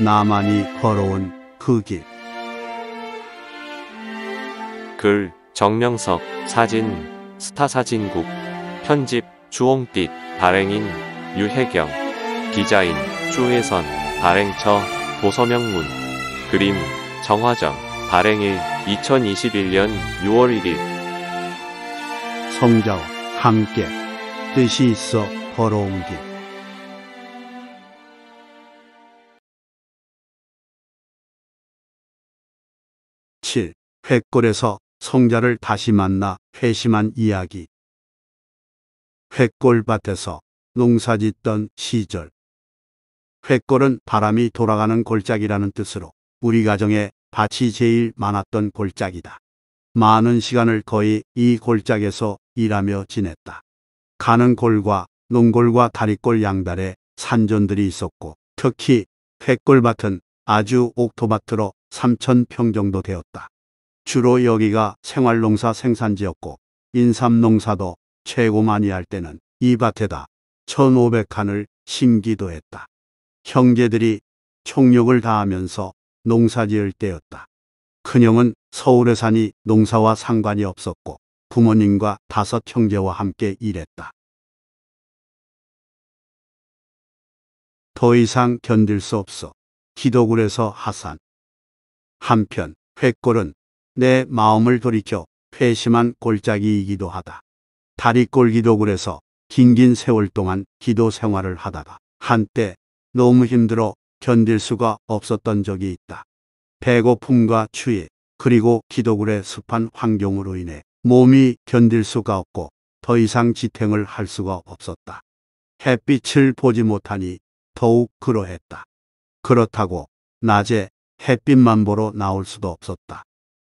나만이 걸어온 그 길. 글 정명석, 사진 스타사진국, 편집 주홍빛, 발행인 유혜경, 디자인 주혜선, 발행처 도서명문, 그림 정화정, 발행일 2021년 6월 1일. 성자와 함께 뜻이 있어 걸어온 길. 7. 횟골에서 성자를 다시 만나 회심한 이야기. 횟골밭에서 농사짓던 시절. 횟골은 바람이 돌아가는 골짜기라는 뜻으로 우리 가정에 밭이 제일 많았던 골짜기다. 많은 시간을 거의 이 골짜기에서 일하며 지냈다. 가는 골과 농골과 다리골 양달에 산전들이 있었고, 특히 횟골밭은 아주 옥토밭으로 3,000평 정도 되었다. 주로 여기가 생활농사 생산지였고, 인삼농사도 최고 많이 할 때는 이 밭에다 1,500칸을 심기도 했다. 형제들이 총력을 다하면서 농사지을 때였다. 큰형은 서울에 사니 농사와 상관이 없었고, 부모님과 5 형제와 함께 일했다. 더 이상 견딜 수 없어 기도굴에서 하산. 한편 횟골은 내 마음을 돌이켜 회심한 골짜기이기도 하다. 다리골 기도굴에서 긴긴 세월 동안 기도 생활을 하다가 한때 너무 힘들어 견딜 수가 없었던 적이 있다. 배고픔과 추위, 그리고 기도굴의 습한 환경으로 인해 몸이 견딜 수가 없고 더 이상 지탱을 할 수가 없었다. 햇빛을 보지 못하니 더욱 그러했다. 그렇다고 낮에 햇빛만 보러 나올 수도 없었다.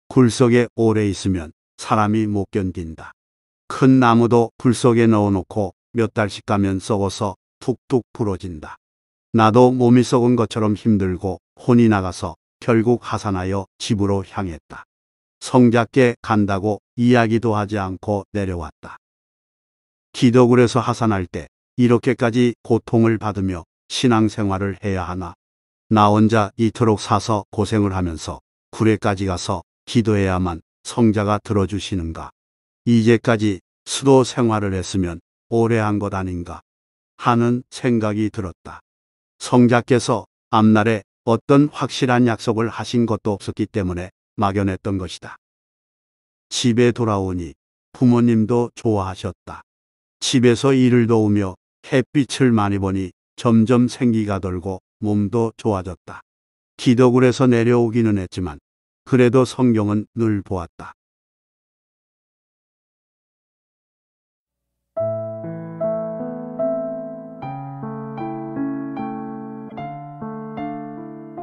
굴 속에 오래 있으면 사람이 못 견딘다. 큰 나무도 불 속에 넣어놓고 몇 달씩 가면 썩어서 툭툭 부러진다. 나도 몸이 썩은 것처럼 힘들고 혼이 나가서 결국 하산하여 집으로 향했다. 성자께 간다고 이야기도 하지 않고 내려왔다. 기도굴에서 하산할 때 이렇게까지 고통을 받으며 신앙생활을 해야 하나? 나 혼자 이토록 사서 고생을 하면서 굴에까지 가서 기도해야만 성자가 들어주시는가? 이제까지 수도 생활을 했으면 오래 한 것 아닌가? 하는 생각이 들었다. 성자께서 앞날에 어떤 확실한 약속을 하신 것도 없었기 때문에 막연했던 것이다. 집에 돌아오니 부모님도 좋아하셨다. 집에서 일을 도우며 햇빛을 많이 보니 점점 생기가 돌고 몸도 좋아졌다. 기도굴에서 내려오기는 했지만 그래도 성경은 늘 보았다.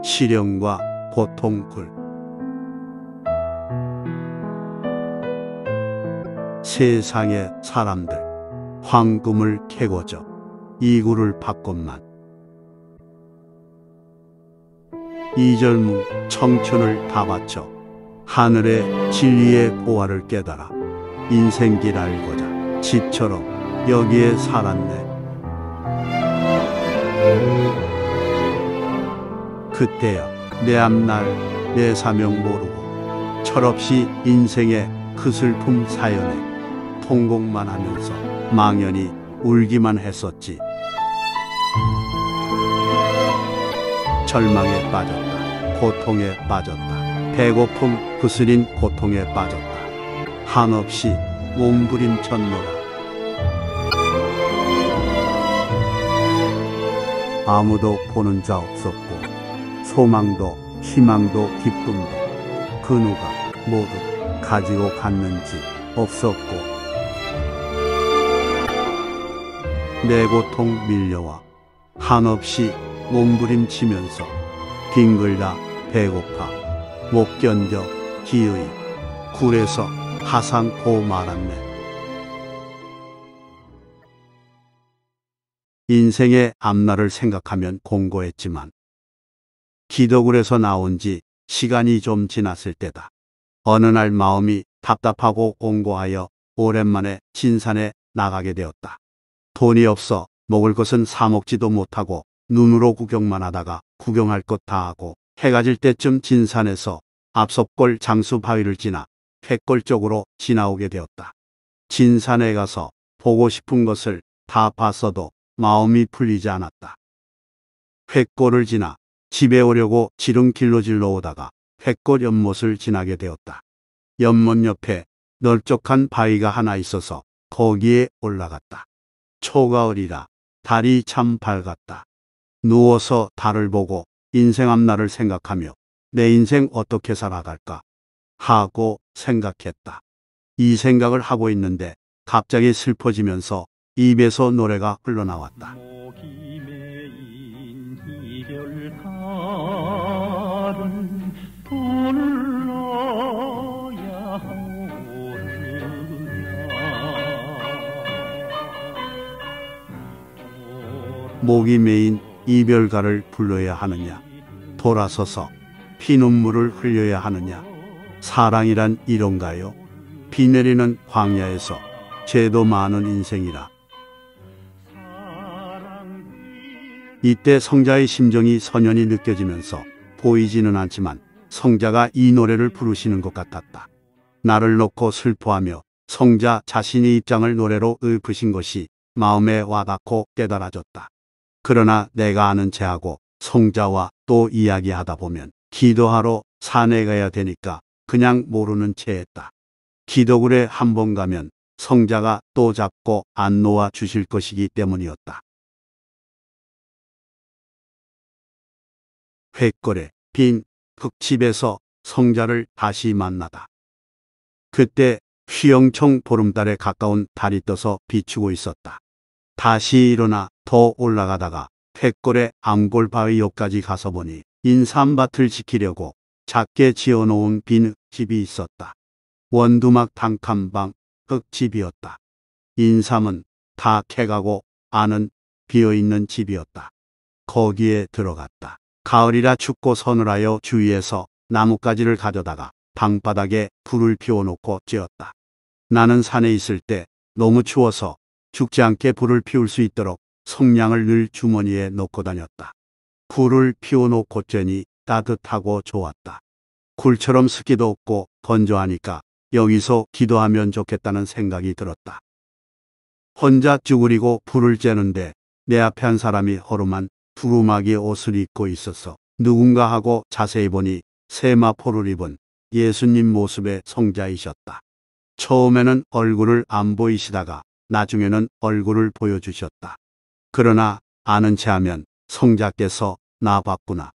시련과 고통굴. 세상의 사람들 황금을 캐고저 이 굴을 받건만. 이 젊은 청춘을 다 바쳐 하늘의 진리의 보화를 깨달아 인생길 알고자 집처럼 여기에 살았네. 그때야 내 앞날 내 사명 모르고 철없이 인생의 그 슬픔 사연에 통곡만 하면서 망연히 울기만 했었지. 절망에 빠졌다. 고통에 빠졌다. 배고픔 그스린 고통에 빠졌다. 한없이 몸부림쳤노라. 아무도 보는 자 없었고 소망도 희망도 기쁨도 그 누가 모두 가지고 갔는지 없었고 내 고통 밀려와 한없이 몸부림치면서 뒹굴다 배고파 못 견뎌 기의 굴에서 하산고 말았네. 인생의 앞날을 생각하면 공고했지만 기도굴에서 나온 지 시간이 좀 지났을 때다. 어느 날 마음이 답답하고 공고하여 오랜만에 진산에 나가게 되었다. 돈이 없어 먹을 것은 사 먹지도 못하고 눈으로 구경만 하다가 구경할 것 다 하고 해가 질 때쯤 진산에서 압섭골 장수 바위를 지나 횟골 쪽으로 지나오게 되었다. 진산에 가서 보고 싶은 것을 다 봤어도 마음이 풀리지 않았다. 횟골을 지나 집에 오려고 지름길로 질러오다가 횟골 연못을 지나게 되었다. 연못 옆에 넓적한 바위가 하나 있어서 거기에 올라갔다. 초가을이라 달이 참 밝았다. 누워서 달을 보고 인생 앞날을 생각하며 내 인생 어떻게 살아갈까 하고 생각했다. 이 생각을 하고 있는데 갑자기 슬퍼지면서 입에서 노래가 흘러나왔다. 목이 메인 이별달은 불러야 오느냐. 목이 메인 이별가를 불러야 하느냐, 돌아서서 피눈물을 흘려야 하느냐, 사랑이란 이런가요? 비 내리는 광야에서 죄도 많은 인생이라. 이때 성자의 심정이 선연히 느껴지면서 보이지는 않지만 성자가 이 노래를 부르시는 것 같았다. 나를 놓고 슬퍼하며 성자 자신의 입장을 노래로 읊으신 것이 마음에 와닿고 깨달아졌다. 그러나 내가 아는 체하고 성자와 또 이야기하다 보면 기도하러 산에 가야 되니까 그냥 모르는 체했다. 기도굴에 한 번 가면 성자가 또 잡고 안 놓아 주실 것이기 때문이었다. 횟골에 빈 흙집에서 성자를 다시 만나다. 그때 휘영청 보름달에 가까운 달이 떠서 비추고 있었다. 다시 일어나 더 올라가다가 횟골의 암골바위 옆까지 가서 보니 인삼밭을 지키려고 작게 지어놓은 빈 흙집이 있었다. 원두막 단칸방 흙집이었다. 인삼은 다 캐가고 안은 비어있는 집이었다. 거기에 들어갔다. 가을이라 춥고 서늘하여 주위에서 나뭇가지를 가져다가 방바닥에 불을 피워놓고 쬐었다. 나는 산에 있을 때 너무 추워서 죽지 않게 불을 피울 수 있도록 성냥을 늘 주머니에 넣고 다녔다. 불을 피워놓고 쬐니 따뜻하고 좋았다. 굴처럼 습기도 없고 건조하니까 여기서 기도하면 좋겠다는 생각이 들었다. 혼자 쭈그리고 불을 쬐는데 내 앞에 한 사람이 허름한 두루마기 옷을 입고 있어서 누군가 하고 자세히 보니 세마포를 입은 예수님 모습의 성자이셨다. 처음에는 얼굴을 안 보이시다가 나중에는 얼굴을 보여주셨다. 그러나 아는 체하면 성자께서 나 봤구나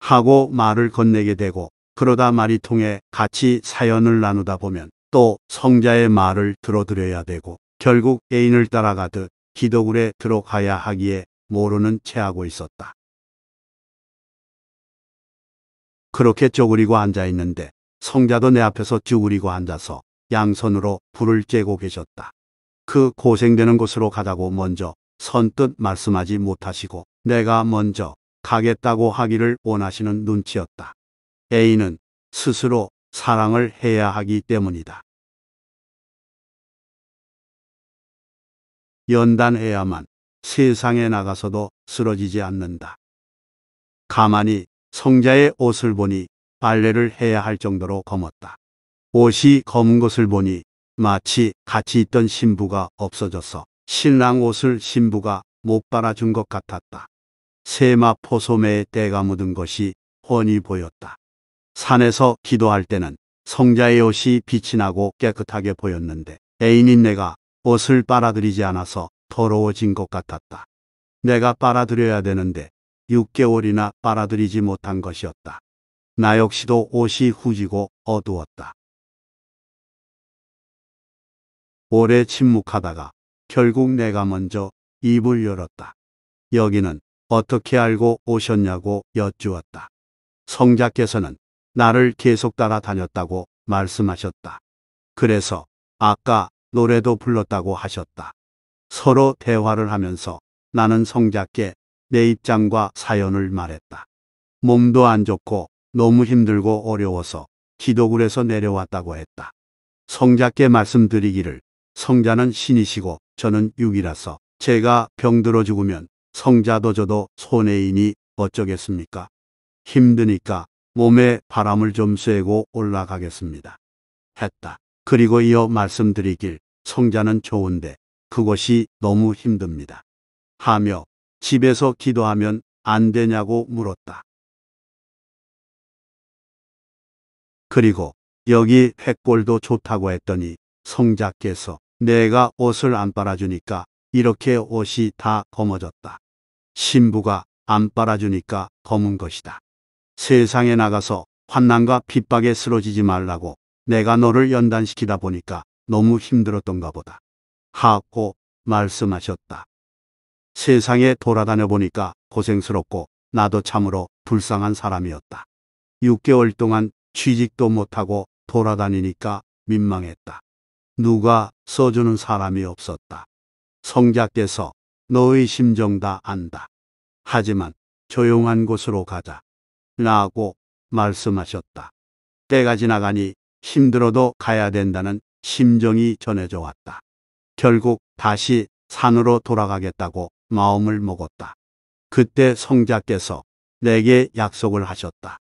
하고 말을 건네게 되고 그러다 말이 통해 같이 사연을 나누다 보면 또 성자의 말을 들어드려야 되고 결국 애인을 따라가듯 기도굴에 들어가야 하기에 모르는 체하고 있었다. 그렇게 쪼그리고 앉아있는데 성자도 내 앞에서 쭈그리고 앉아서 양손으로 불을 쬐고 계셨다. 그 고생되는 곳으로 가자고 먼저 선뜻 말씀하지 못하시고 내가 먼저 가겠다고 하기를 원하시는 눈치였다. 애인은 스스로 사랑을 해야 하기 때문이다. 연단해야만 세상에 나가서도 쓰러지지 않는다. 가만히 성자의 옷을 보니 빨래를 해야 할 정도로 검었다. 옷이 검은 것을 보니 마치 같이 있던 신부가 없어져서 신랑 옷을 신부가 못 빨아준 것 같았다. 세마포 소매에 때가 묻은 것이 훤히 보였다. 산에서 기도할 때는 성자의 옷이 빛이 나고 깨끗하게 보였는데 애인인 내가 옷을 빨아들이지 않아서 더러워진 것 같았다. 내가 빨아들여야 되는데 6개월이나 빨아들이지 못한 것이었다. 나 역시도 옷이 후지고 어두웠다. 오래 침묵하다가 결국 내가 먼저 입을 열었다. 여기는 어떻게 알고 오셨냐고 여쭈었다. 성자께서는 나를 계속 따라다녔다고 말씀하셨다. 그래서 아까 노래도 불렀다고 하셨다. 서로 대화를 하면서 나는 성자께 내 입장과 사연을 말했다. 몸도 안 좋고 너무 힘들고 어려워서 기도굴에서 내려왔다고 했다. 성자께 말씀드리기를 성자는 신이시고 저는 육이라서 제가 병들어 죽으면 성자도 저도 손해이니 어쩌겠습니까? 힘드니까 몸에 바람을 좀 쐬고 올라가겠습니다. 했다. 그리고 이어 말씀드리길 성자는 좋은데 그것이 너무 힘듭니다. 하며 집에서 기도하면 안 되냐고 물었다. 그리고 여기 횃골도 좋다고 했더니 성자께서 내가 옷을 안 빨아주니까 이렇게 옷이 다 검어졌다. 신부가 안 빨아주니까 검은 것이다. 세상에 나가서 환난과 핍박에 쓰러지지 말라고 내가 너를 연단시키다 보니까 너무 힘들었던가 보다. 하고 말씀하셨다. 세상에 돌아다녀 보니까 고생스럽고 나도 참으로 불쌍한 사람이었다. 6개월 동안 취직도 못하고 돌아다니니까 민망했다. 누가 써주는 사람이 없었다. 성자께서 너의 심정 다 안다. 하지만 조용한 곳으로 가자. 라고 말씀하셨다. 때가 지나가니 힘들어도 가야 된다는 심정이 전해져 왔다. 결국 다시 산으로 돌아가겠다고 마음을 먹었다. 그때 성자께서 내게 약속을 하셨다.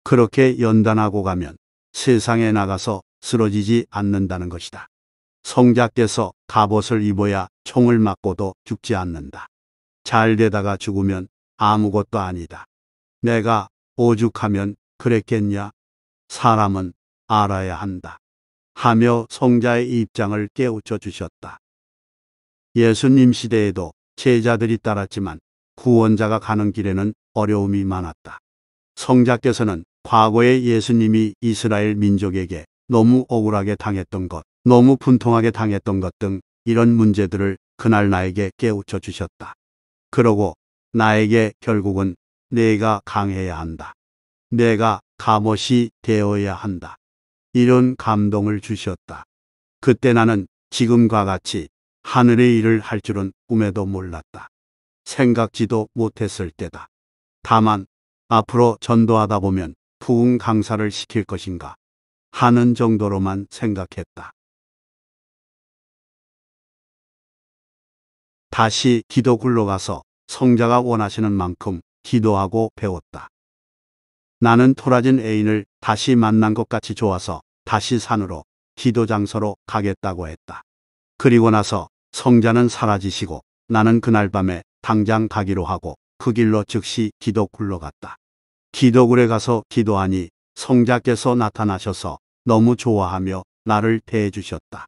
그렇게 연단하고 가면 세상에 나가서 쓰러지지 않는다는 것이다. 성자께서 갑옷을 입어야 총을 맞고도 죽지 않는다. 잘 되다가 죽으면 아무것도 아니다. 내가 오죽하면 그랬겠냐? 사람은 알아야 한다. 하며 성자의 입장을 깨우쳐 주셨다. 예수님 시대에도 제자들이 따랐지만 구원자가 가는 길에는 어려움이 많았다. 성자께서는 과거에 예수님이 이스라엘 민족에게 너무 억울하게 당했던 것, 너무 분통하게 당했던 것 등 이런 문제들을 그날 나에게 깨우쳐 주셨다. 그러고 나에게 결국은 내가 강해야 한다. 내가 갑옷이 되어야 한다. 이런 감동을 주셨다. 그때 나는 지금과 같이 하늘의 일을 할 줄은 꿈에도 몰랐다. 생각지도 못했을 때다. 다만 앞으로 전도하다 보면 부흥 강사를 시킬 것인가 하는 정도로만 생각했다. 다시 기도굴로 가서 성자가 원하시는 만큼 기도하고 배웠다. 나는 토라진 애인을 다시 만난 것 같이 좋아서 다시 산으로 기도 장소로 가겠다고 했다. 그리고 나서 성자는 사라지시고 나는 그날 밤에 당장 가기로 하고 그 길로 즉시 기도굴로 갔다. 기도굴에 가서 기도하니 성자께서 나타나셔서 너무 좋아하며 나를 대해 주셨다.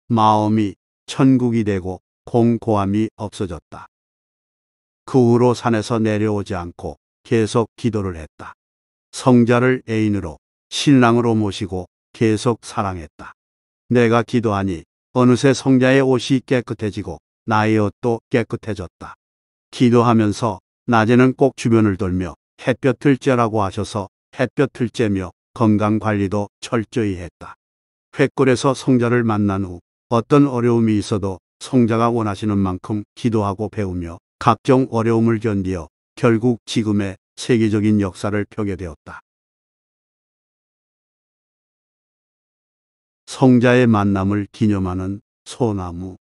마음이 천국이 되고 공고함이 없어졌다. 그 후로 산에서 내려오지 않고 계속 기도를 했다. 성자를 애인으로 신랑으로 모시고 계속 사랑했다. 내가 기도하니 어느새 성자의 옷이 깨끗해지고 나의 옷도 깨끗해졌다. 기도하면서 낮에는 꼭 주변을 돌며 햇볕을 쬐라고 하셔서 햇볕을 쬐며 건강관리도 철저히 했다. 횃골에서 성자를 만난 후 어떤 어려움이 있어도 성자가 원하시는 만큼 기도하고 배우며 각종 어려움을 견디어 결국 지금의 세계적인 역사를 펴게 되었다. 성자의 만남을 기념하는 소나무.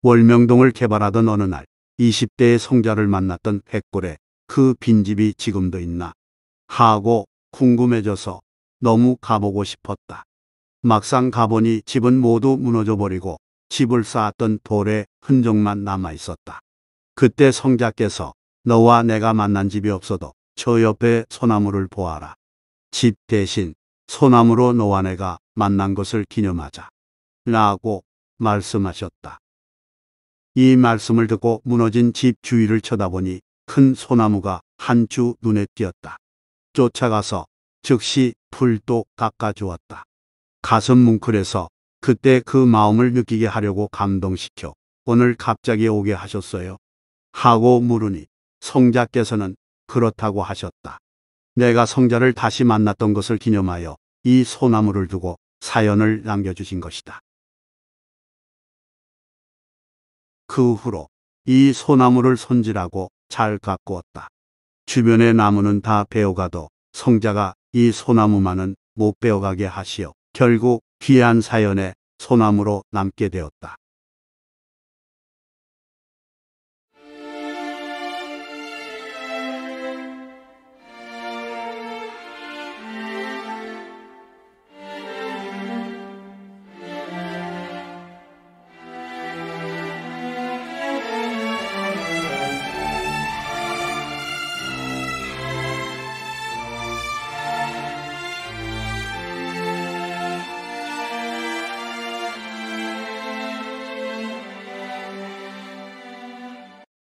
월명동을 개발하던 어느 날 20대의 성자를 만났던 횃골에 그 빈집이 지금도 있나 하고 궁금해져서 너무 가보고 싶었다. 막상 가보니 집은 모두 무너져 버리고 집을 쌓았던 돌의 흔적만 남아 있었다. 그때 성자께서 너와 내가 만난 집이 없어도 저 옆에 소나무를 보아라. 집 대신 소나무로 너와 내가 만난 것을 기념하자. 라고 말씀하셨다. 이 말씀을 듣고 무너진 집 주위를 쳐다보니 큰 소나무가 한 주 눈에 띄었다. 쫓아가서 즉시 풀도 깎아주었다. 가슴 뭉클해서 그때 그 마음을 느끼게 하려고 감동시켜 오늘 갑자기 오게 하셨어요? 하고 물으니 성자께서는 그렇다고 하셨다. 내가 성자를 다시 만났던 것을 기념하여 이 소나무를 두고 사연을 남겨주신 것이다. 그 후로 이 소나무를 손질하고 잘 가꾸었다. 주변의 나무는 다 베어가도 성자가 이 소나무만은 못 베어가게 하시어 결국 귀한 사연의 소나무로 남게 되었다.